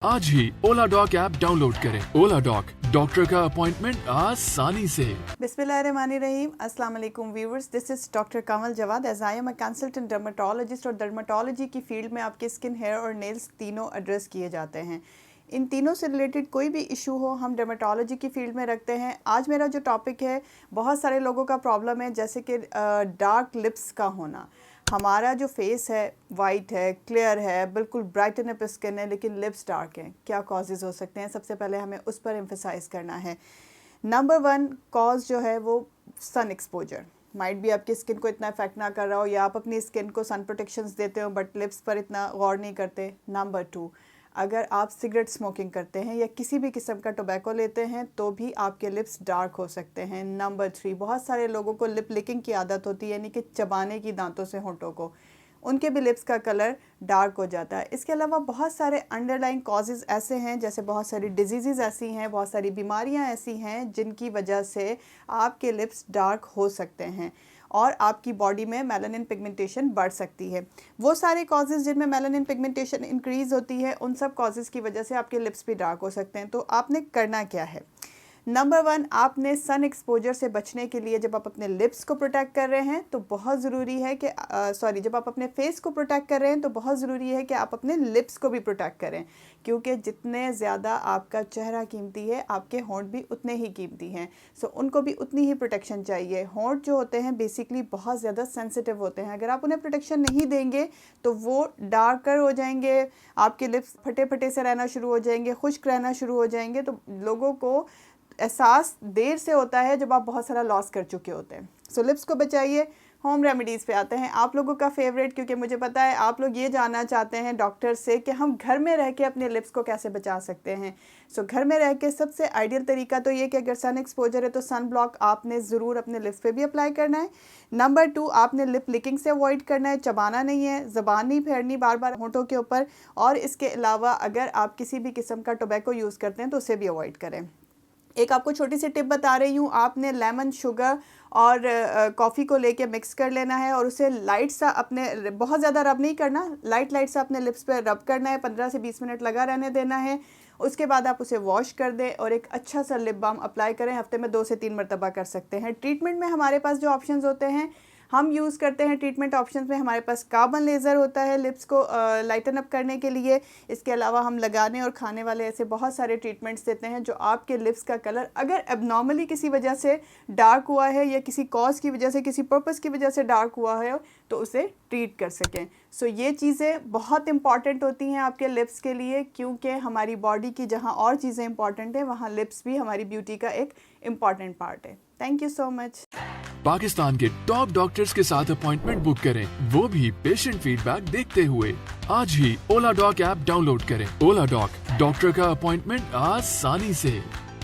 आज ही Oladoc app download करें। ओला डॉक, डॉक्टर का अपॉइंटमेंट आसानी से। बिस्मिल्लाहिर्रहमानिर्रहीम। अस्सलाम वालेकुम viewers, this is doctor Kamal Jawad. As I am a consultant dermatologist और डर्माटोलॉजी की फील्ड में आपके स्किन, हेयर और नेल्स तीनों एड्रेस किए जाते हैं। इन तीनों से रिलेटेड कोई भी इशू हो हम डर्माटोलॉजी की फील्ड में रखते हैं। आज मेरा जो टॉपिक है, बहुत सारे लोगों का प्रॉब्लम है जैसे कि डार्क लिप्स का होना। हमारा जो फेस है वाइट है, क्लियर है, बिल्कुल ब्राइटन अप स्किन है, लेकिन लिप्स डार्क हैं। क्या कॉजेज़ हो सकते हैं? सबसे पहले हमें उस पर एम्फेसाइज करना है। नंबर 1 कॉज जो है वो सन एक्सपोजर। माइट भी आपकी स्किन को इतना इफेक्ट ना कर रहा हो या आप अपनी स्किन को सन प्रोटेक्शंस देते हो बट लिप्स पर इतना गौर नहीं करते। नंबर 2, अगर आप सिगरेट स्मोकिंग करते हैं या किसी भी किस्म का टोबैको लेते हैं तो भी आपके लिप्स डार्क हो सकते हैं। नंबर 3, बहुत सारे लोगों को लिप लिकिंग की आदत होती है, यानी कि चबाने की दांतों से होंठों को, उनके भी लिप्स का कलर डार्क हो जाता है। इसके अलावा बहुत सारे अंडरलाइन कॉजेज़ ऐसे हैं, जैसे बहुत सारी डिजीज़ ऐसी हैं, बहुत सारी बीमारियां ऐसी हैं जिनकी वजह से आपके लिप्स डार्क हो सकते हैं और आपकी बॉडी में मेलानिन पिगमेंटेशन बढ़ सकती है। वो सारे कॉजेज़ जिनमें मेलानिन पिगमेंटेशन इंक्रीज़ होती है, उन सब कॉजेज़ की वजह से आपके लिप्स भी डार्क हो सकते हैं। तो आपने करना क्या है? नंबर 1, आपने सन एक्सपोजर से बचने के लिए जब आप अपने लिप्स को प्रोटेक्ट कर रहे हैं तो बहुत ज़रूरी है कि जब आप अपने फेस को प्रोटेक्ट कर रहे हैं तो बहुत ज़रूरी है कि आप अपने लिप्स को भी प्रोटेक्ट करें, क्योंकि जितने ज़्यादा आपका चेहरा कीमती है आपके होंठ भी उतने ही कीमती हैं। सो उनको भी उतनी ही प्रोटेक्शन चाहिए। होंठ जो होते हैं बेसिकली बहुत ज़्यादा सेंसिटिव होते हैं। अगर आप उन्हें प्रोटेक्शन नहीं देंगे तो वो डार्कर हो जाएंगे, आपके लिप्स फटे फटे से रहना शुरू हो जाएंगे, खुश्क रहना शुरू हो जाएंगे। तो लोगों को एहसास देर से होता है जब आप बहुत सारा लॉस कर चुके होते हैं। सो लिप्स को बचाइए। होम रेमेडीज़ पे आते हैं, आप लोगों का फेवरेट, क्योंकि मुझे पता है आप लोग ये जानना चाहते हैं डॉक्टर से कि हम घर में रह के अपने लिप्स को कैसे बचा सकते हैं। सो घर में रह के सबसे आइडियल तरीका तो ये कि अगर सन एक्सपोजर है तो सन ब्लॉक आपने ज़रूर अपने लिप्स पे भी अप्लाई करना है। नंबर 2, आपने लिप लिकिंग से अवॉइड करना है, चबाना नहीं है, ज़बान नहीं फेरनी बार बार होंठों के ऊपर। और इसके अलावा अगर आप किसी भी किस्म का टोबैको यूज़ करते हैं तो उसे भी अवॉइड करें। एक आपको छोटी सी टिप बता रही हूँ, आपने लेमन, शुगर और कॉफ़ी को लेके मिक्स कर लेना है और उसे लाइट सा, अपने बहुत ज़्यादा रब नहीं करना, लाइट सा अपने लिप्स पे रब करना है, 15 से 20 मिनट लगा रहने देना है। उसके बाद आप उसे वॉश कर दें और एक अच्छा सा लिप बाम अप्लाई करें। हफ्ते में 2 से 3 मरतबा कर सकते हैं। ट्रीटमेंट में हमारे पास जो ऑप्शंस होते हैं हम यूज़ करते हैं, ट्रीटमेंट ऑप्शंस में हमारे पास कार्बन लेज़र होता है लिप्स को लाइटन अप करने के लिए। इसके अलावा हम लगाने और खाने वाले ऐसे बहुत सारे ट्रीटमेंट्स देते हैं जो आपके लिप्स का कलर अगर एबनॉर्मली किसी वजह से डार्क हुआ है या किसी कॉज की वजह से, किसी पर्पस की वजह से डार्क हुआ है तो उसे ट्रीट कर सकें। सो ये चीज़ें बहुत इंपॉर्टेंट होती हैं आपके लिप्स के लिए, क्योंकि हमारी बॉडी की जहाँ और चीज़ें इंपॉर्टेंट हैं वहाँ लिप्स भी हमारी ब्यूटी का एक इम्पॉर्टेंट पार्ट है। Thank you so much. Pakistan के टॉप डॉक्टर्स के साथ अपॉइंटमेंट बुक करें, वो भी पेशेंट फीडबैक देखते हुए। आज ही ओला डॉक ऐप डाउनलोड करें। ओला डॉक, डॉक्टर का अपॉइंटमेंट आसानी से।